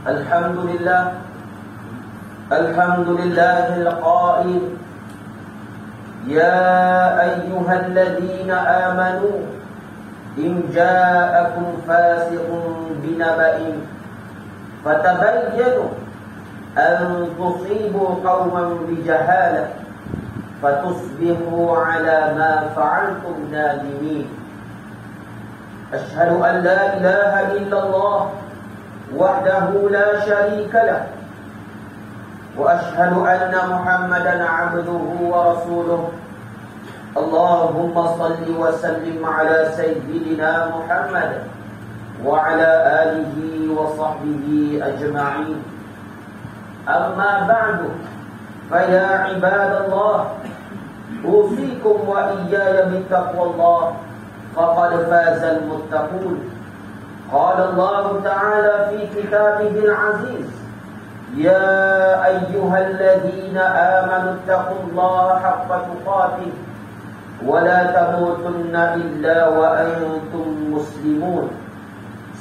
Alhamdulillah Alhamdulillahil qail Ya ayyuhalladzina amanu in ja'akum fasiqun binaba'in fatabayyanu an tusibu qauman bijahalah fatusbihu ala ma fa'altum nadimin. Ashhadu an la ilaha illallah wahdahu la syarika lah wa ashhadu anna Muhammadan 'abduhu wa rasuluh. Allahumma salli wa sallim ala sayyidina Muhammad wa ala alihi wa sahbihi ajma'in. Amma ba'du, fa ya ibadallah, usikum wa iyaya bittaqwallah, faqad fazal muttaqun. Qala Allah Ta'ala fi kitabihil aziz, ya ayyuhalladzina amanu ittaqullaha haqqa tuqatih wa la tamutunna illa wa antum muslimun.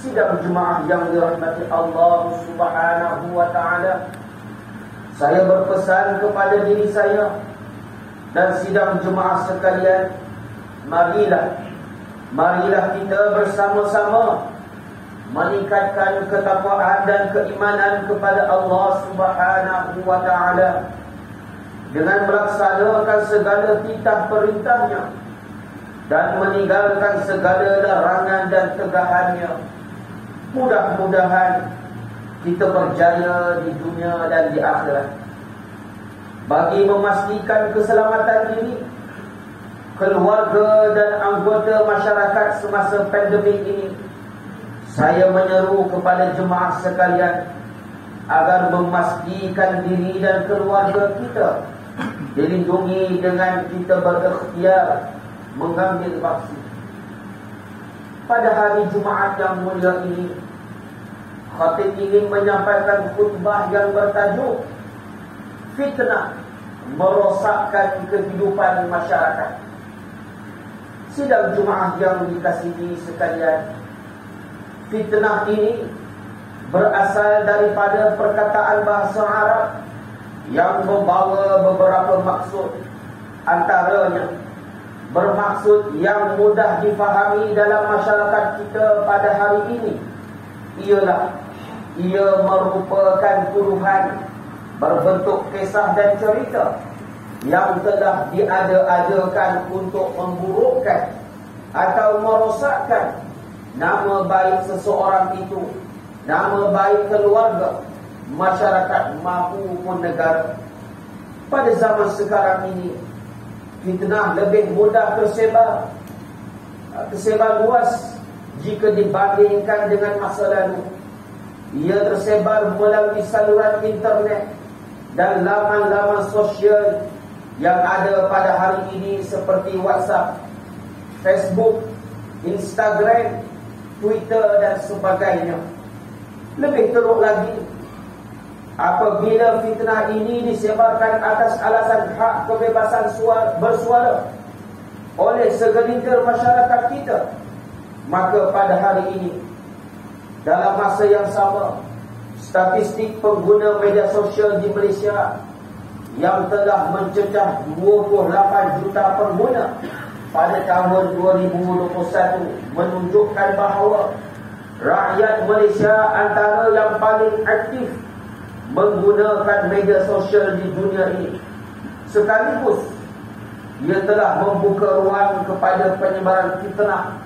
Sidang jemaah yang dirahmati Allah Subhanahu wa Ta'ala, saya berpesan kepada diri saya dan sidang jemaah sekalian, marilah kita bersama-sama meningkatkan ketakwaan dan keimanan kepada Allah Subhanahu wa Ta'ala dengan melaksanakan segala titah perintahnya dan meninggalkan segala larangan dan tegahannya. Mudah-mudahan kita berjaya di dunia dan di akhirat. Bagi memastikan keselamatan diri, keluarga dan anggota masyarakat semasa pandemik ini, saya menyeru kepada jemaah sekalian agar memastikan diri dan keluarga kita dilindungi dengan kita berikhtiar mengambil vaksin. Pada hari Jumaat yang mulia ini, khatib ingin menyampaikan khutbah yang bertajuk Fitnah Merosakkan Kehidupan Masyarakat. Sidang Jumaah yang dikasihi sekalian, fitnah ini berasal daripada perkataan bahasa Arab yang membawa beberapa maksud. Antaranya, bermaksud yang mudah difahami dalam masyarakat kita pada hari ini ialah ia merupakan tuduhan berbentuk kisah dan cerita yang telah diada-adakan untuk memburukkan atau merosakkan nama baik seseorang itu, nama baik keluarga, masyarakat maupun negara. Pada zaman sekarang ini, fitnah lebih mudah tersebar luas jika dibandingkan dengan masa lalu. Ia tersebar melalui saluran internet dan laman-laman sosial yang ada pada hari ini seperti WhatsApp, Facebook, Instagram, Twitter dan sebagainya. Lebih teruk lagi, apabila fitnah ini disebarkan atas alasan hak kebebasan bersuara oleh segelintir masyarakat kita, maka pada hari ini, dalam masa yang sama, statistik pengguna media sosial di Malaysia yang telah mencecah 28 juta pengguna pada tahun 2021 menunjukkan bahawa rakyat Malaysia antara yang paling aktif menggunakan media sosial di dunia ini. Sekaligus ia telah membuka ruang kepada penyebaran fitnah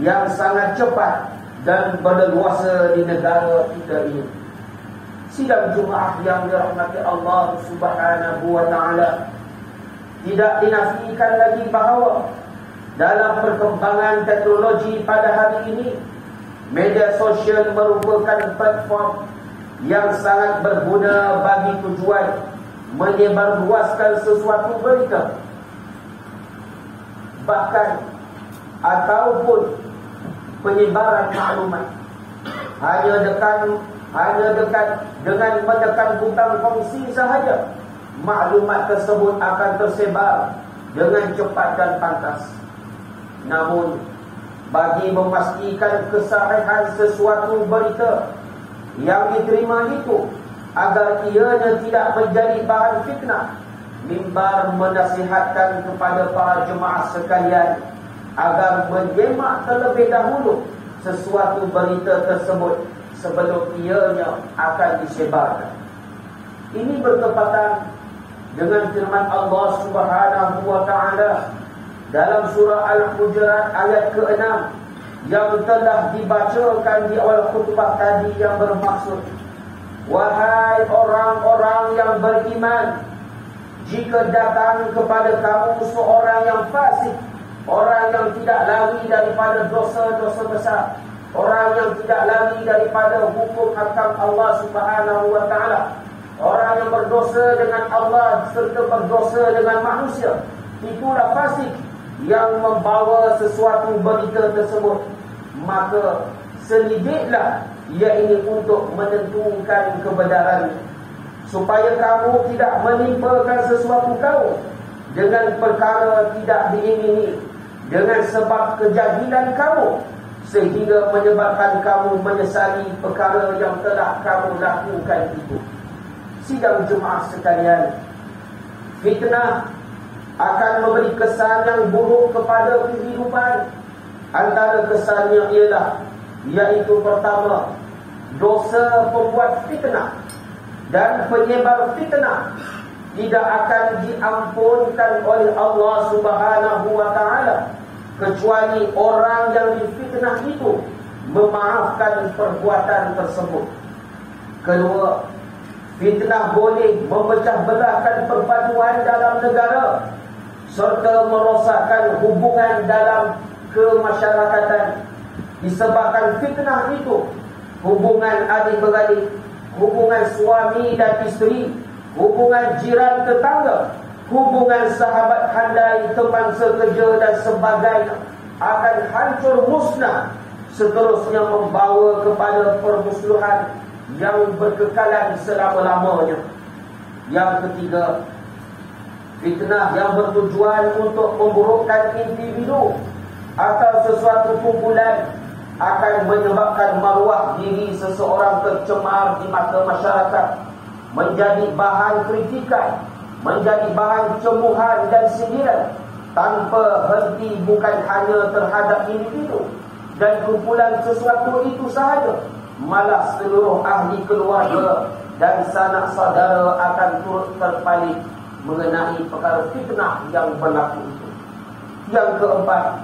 yang sangat cepat dan berleluasa di negara kita ini. Sidang Jumaah yang dirahmati Allah Subhanahu wa Ta'ala, tidak dinafikan lagi bahawa dalam perkembangan teknologi pada hari ini, media sosial merupakan platform yang sangat berguna bagi tujuan menyebarluaskan sesuatu berita, bahkan ataupun penyebaran maklumat. Hanya dengan menekan butang kongsi sahaja, maklumat tersebut akan tersebar dengan cepat dan pantas. Namun, bagi memastikan kesahihan sesuatu berita yang diterima itu agar ianya tidak menjadi bahan fitnah. Mimbar menasihatkan kepada para jemaah sekalian agar menyemak terlebih dahulu sesuatu berita tersebut sebelum ianya akan disebarkan. Ini bertepatan dengan firman Allah Subhanahu wa taala dalam surah Al-Hujurat ayat ke-6 yang telah dibacakan di awal khutbah tadi, yang bermaksud, wahai orang-orang yang beriman, jika datang kepada kamu seorang yang fasik, orang yang tidak lari daripada dosa-dosa besar, orang yang tidak lari daripada hukum hakam Allah Subhanahu wa taala, orang yang berdosa dengan Allah serta berdosa dengan manusia, itulah fasik yang membawa sesuatu berita tersebut, maka selidiklah ia ini untuk menentukan kebenaran, supaya kamu tidak menimpakan sesuatu kamu dengan perkara tidak diingini, dengan sebab kejahilan kamu, sehingga menyebabkan kamu menyesali perkara yang telah kamu lakukan itu. Sidang jemaah sekalian, fitnah akan memberi kesan yang buruk kepada kehidupan. Antara kesannya ialah, iaitu pertama, dosa pembuat fitnah dan penyebar fitnah tidak akan diampunkan oleh Allah Subhanahu wa taala kecuali orang yang difitnah itu memaafkan perbuatan tersebut. Kedua, fitnah boleh memecah belahkan perpaduan dalam negara serta merosakkan hubungan dalam kemasyarakatan. Disebabkan fitnah itu, hubungan adik-beradik, hubungan suami dan isteri, hubungan jiran tetangga, hubungan sahabat handai, teman sekerja dan sebagainya akan hancur musnah, seterusnya membawa kepada permusuhan yang berkekalan selama-lamanya. Yang ketiga, fitnah yang bertujuan untuk memburukkan individu atau sesuatu kumpulan akan menyebabkan maruah diri seseorang tercemar di mata masyarakat, menjadi bahan kritikan, menjadi bahan cemoohan dan sindiran tanpa henti, bukan hanya terhadap individu dan kumpulan sesuatu itu sahaja, malah seluruh ahli keluarga dan sanak saudara akan turut terpalit mengenai perkara fitnah yang berlaku itu. Yang keempat,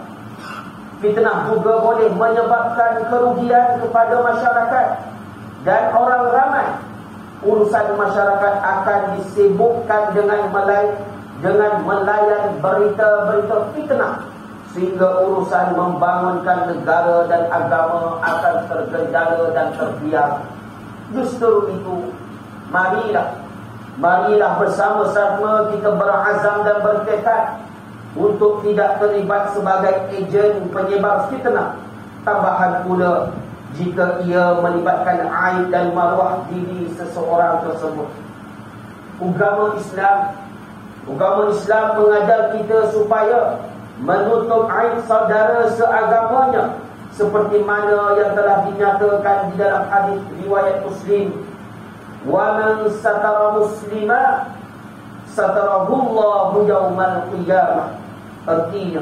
fitnah juga boleh menyebabkan kerugian kepada masyarakat dan orang ramai. Urusan masyarakat akan disibukkan dengan melayan berita-berita fitnah, sehingga urusan membangunkan negara dan agama akan tergendala dan terbiar. Justru itu, marilah bersama-sama kita berazam dan bertekad untuk tidak terlibat sebagai ejen penyebar fitnah. Tambahan pula, jika ia melibatkan aib dan maruah diri seseorang tersebut. Agama Islam mengajar kita supaya menutup aib saudara seagamanya, seperti mana yang telah dinyatakan di dalam hadis riwayat Muslim, wa man satara muslima satarahullahu yaumal qiyamah. Artinya,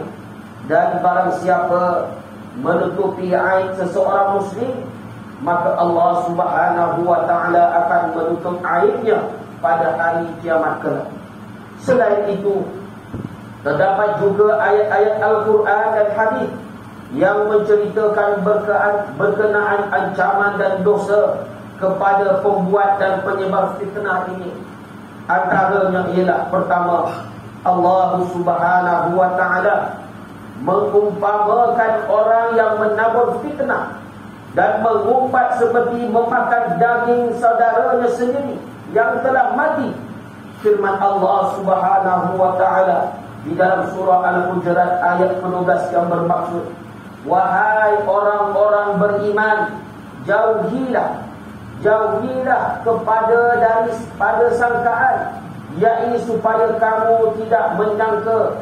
dan barang siapa menutupi aib seseorang muslim, maka Allah Subhanahu wa taala akan menutup aibnya pada hari kiamat kelak. Selain itu, terdapat juga ayat-ayat Al-Quran dan hadis yang menceritakan berkenaan ancaman dan dosa kepada pembuat dan penyebar fitnah ini. Antaranya ialah, pertama, Allah Subhanahu wa taala mengumpamakan orang yang menabur fitnah dan mengumpat seperti memakan daging saudaranya sendiri yang telah mati. Firman Allah Subhanahu wa taala di dalam surah Al-Hujurat ayat 12 yang bermaksud, wahai orang-orang beriman, jauhilah pada sangkaan, yakni supaya kamu tidak menyangka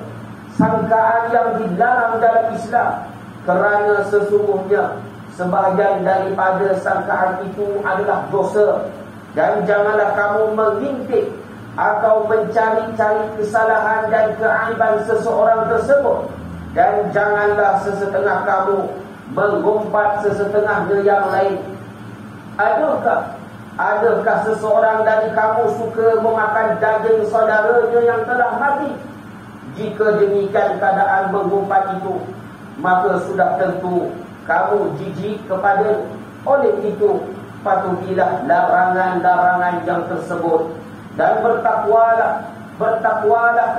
sangkaan yang dilarang dalam Islam, kerana sesungguhnya sebahagian daripada sangkaan itu adalah dosa. Dan janganlah kamu mengintip atau mencari-cari kesalahan dan keaiban seseorang tersebut. Dan janganlah sesetengah kamu mengumpat sesetengahnya yang lain. Adakah seseorang dari kamu suka memakan daging saudaranya yang telah mati? Jika demikian keadaan mengumpat itu, maka sudah tentu kamu jijik kepada. Oleh itu, patuhilah larangan-larangan yang tersebut dan bertakwalah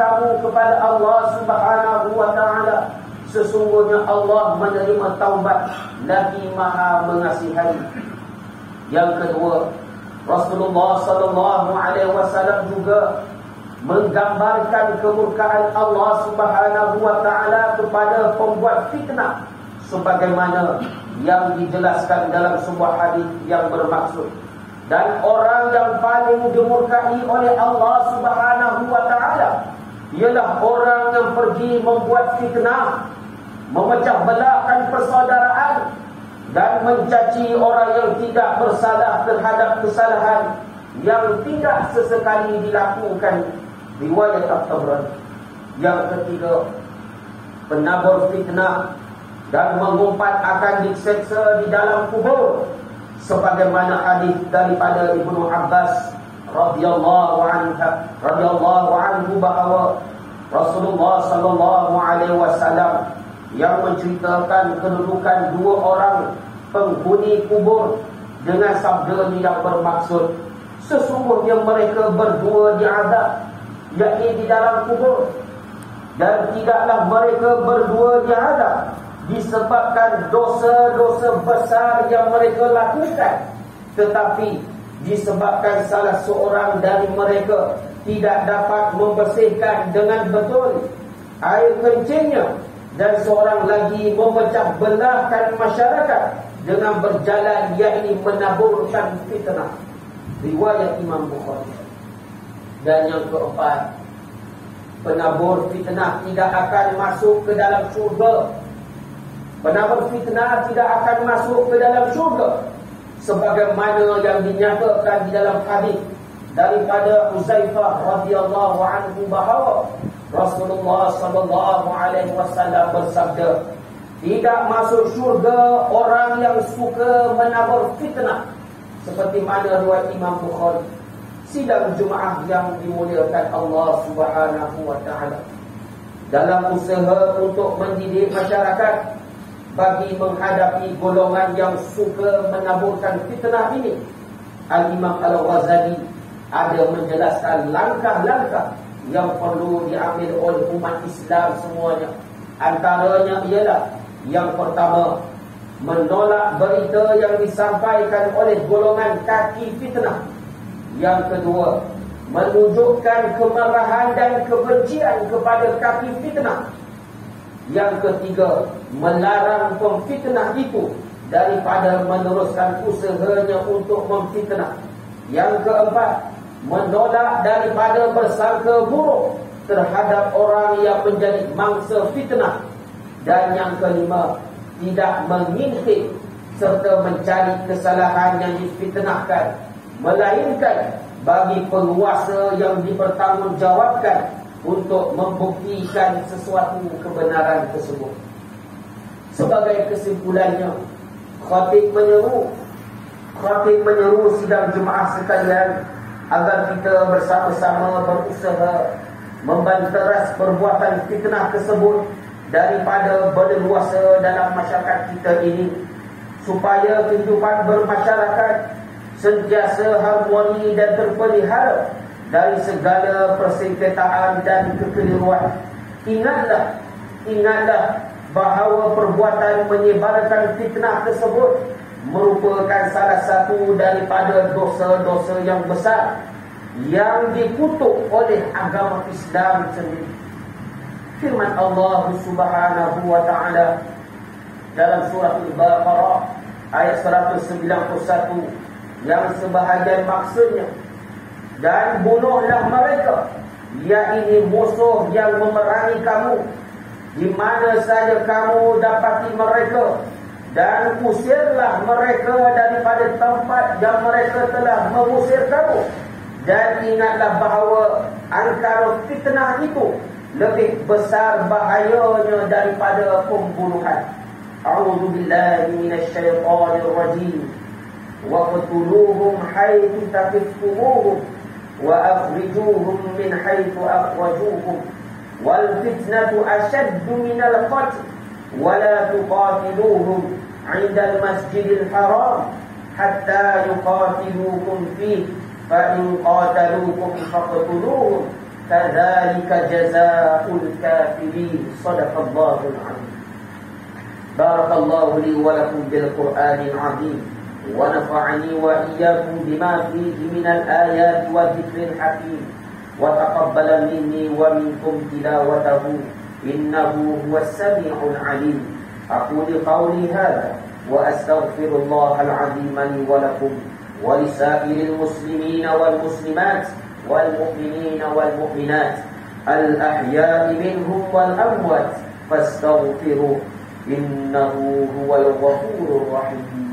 kamu kepada Allah Subhanahu wa taala. Sesungguhnya Allah menerima taubat lagi Maha Mengasihani. Yang kedua, Rasulullah sallallahu alaihi wasallam juga menggambarkan kemurkaan Allah Subhanahu wa taala kepada pembuat fitnah sebagaimana yang dijelaskan dalam sebuah hadis yang bermaksud. Dan orang yang paling dimurkai oleh Allah Subhanahu wa taala ialah orang yang pergi membuat fitnah, memecah belahkan persaudaraan dan mencaci orang yang tidak bersalah terhadap kesalahan yang tidak sesekali dilakukan. Riwayat At-Tabrani. Yang ketiga, penabur fitnah dan mengumpat akan diseksa di dalam kubur, sebagaimana hadis daripada Ibnu Abbas radhiyallahu anhu bahawa Rasulullah sallallahu alaihi wasallam yang menceritakan kedudukan dua orang penghuni kubur dengan sabda yang bermaksud, sesungguhnya mereka berdua diazab, yakni di dalam kubur, dan tidaklah mereka berdua diazab disebabkan dosa-dosa besar yang mereka lakukan, tetapi disebabkan salah seorang dari mereka tidak dapat membersihkan dengan betul air kencingnya, dan seorang lagi memecah belahkan masyarakat dengan berjalan, yakni menaburkan fitnah. Riwayat Imam Bukhari. Dan yang keempat, penabur fitnah tidak akan masuk ke dalam syurga. Penabur fitnah tidak akan masuk ke dalam syurga, sebagaimana yang dinyatakan di dalam hadis daripada Huzaifah radhiyallahu anhu bahawa Rasulullah sallallahu alaihi wasallam bersabda, tidak masuk syurga orang yang suka menabur fitnah, seperti mana riwayat Imam Bukhari. Sidang Jumaah yang dimuliakan Allah Subhanahu wa taala, dalam usaha untuk mendidik masyarakat bagi menghadapi golongan yang suka menaburkan fitnah ini, Al-Imam Al-Ghazali ada menjelaskan langkah-langkah yang perlu diambil oleh umat Islam semuanya. Antaranya ialah, yang pertama, menolak berita yang disampaikan oleh golongan kaki fitnah. Yang kedua, menunjukkan kemarahan dan kebencian kepada kaki fitnah. Yang ketiga, melarang pemfitnah itu daripada meneruskan usahanya untuk memfitnah. Yang keempat, menolak daripada bersangka buruk terhadap orang yang menjadi mangsa fitnah. Dan yang kelima, tidak mengintip serta mencari kesalahan yang difitnahkan, melainkan bagi penguasa yang dipertanggungjawabkan untuk membuktikan sesuatu kebenaran tersebut. Sebagai kesimpulannya, khatib menyeru sidang jemaah sekalian agar kita bersama-sama berusaha membanteras perbuatan fitnah tersebut daripada berleluasa dalam masyarakat kita ini, supaya kehidupan bermasyarakat sentiasa harmoni dan terpelihara dari segala persengketaan dan kekeliruan. Ingatlah bahawa perbuatan menyebarkan fitnah tersebut merupakan salah satu daripada dosa-dosa yang besar yang dikutuk oleh agama Islam sendiri. Firman Allah Subhanahu wa taala dalam surah Al-Baqarah ayat 191 yang sebahagian maksudnya, dan bunuhlah mereka, yakni musuh yang memerangi kamu, di mana saja kamu dapati mereka, Dan usirlah mereka daripada tempat yang mereka telah mengusir kamu. Dan ingatlah bahawa angkara fitnah itu lebih besar bahayanya daripada pembunuhan. A'udzu billahi minasyaitonir rajim. Wa qatuluhum haitsu taqiftumuhum wa akhrijuhum min haitsu akhrajukum wal fitnatu ashaddu minal qatl wa la tuqatiluhum 'inda al-masjidil haram hatta yuqatilukum fihi fa in qataluukum faqtuluhum kadzalika jazaa'ul kafirin. Shadaqallahul 'azim. Barakallahu li wa lakum bil Qur'anil 'azim wa nafa'ani wa iyyakum bima fihi minal ayati wa dzikril hakim wa taqabbala minni wa minkum tilawatahu innahu huwas sami'ul 'alim. Aqulu qawli hadha wa astaghfirullahal 'azim li wa lakum wa lisairil muslimina wal muslimat wal mu'minina wal mu'minat al ahya'i minhum wal amwat fastaghfiruhu innahu huwal ghafurur rahim.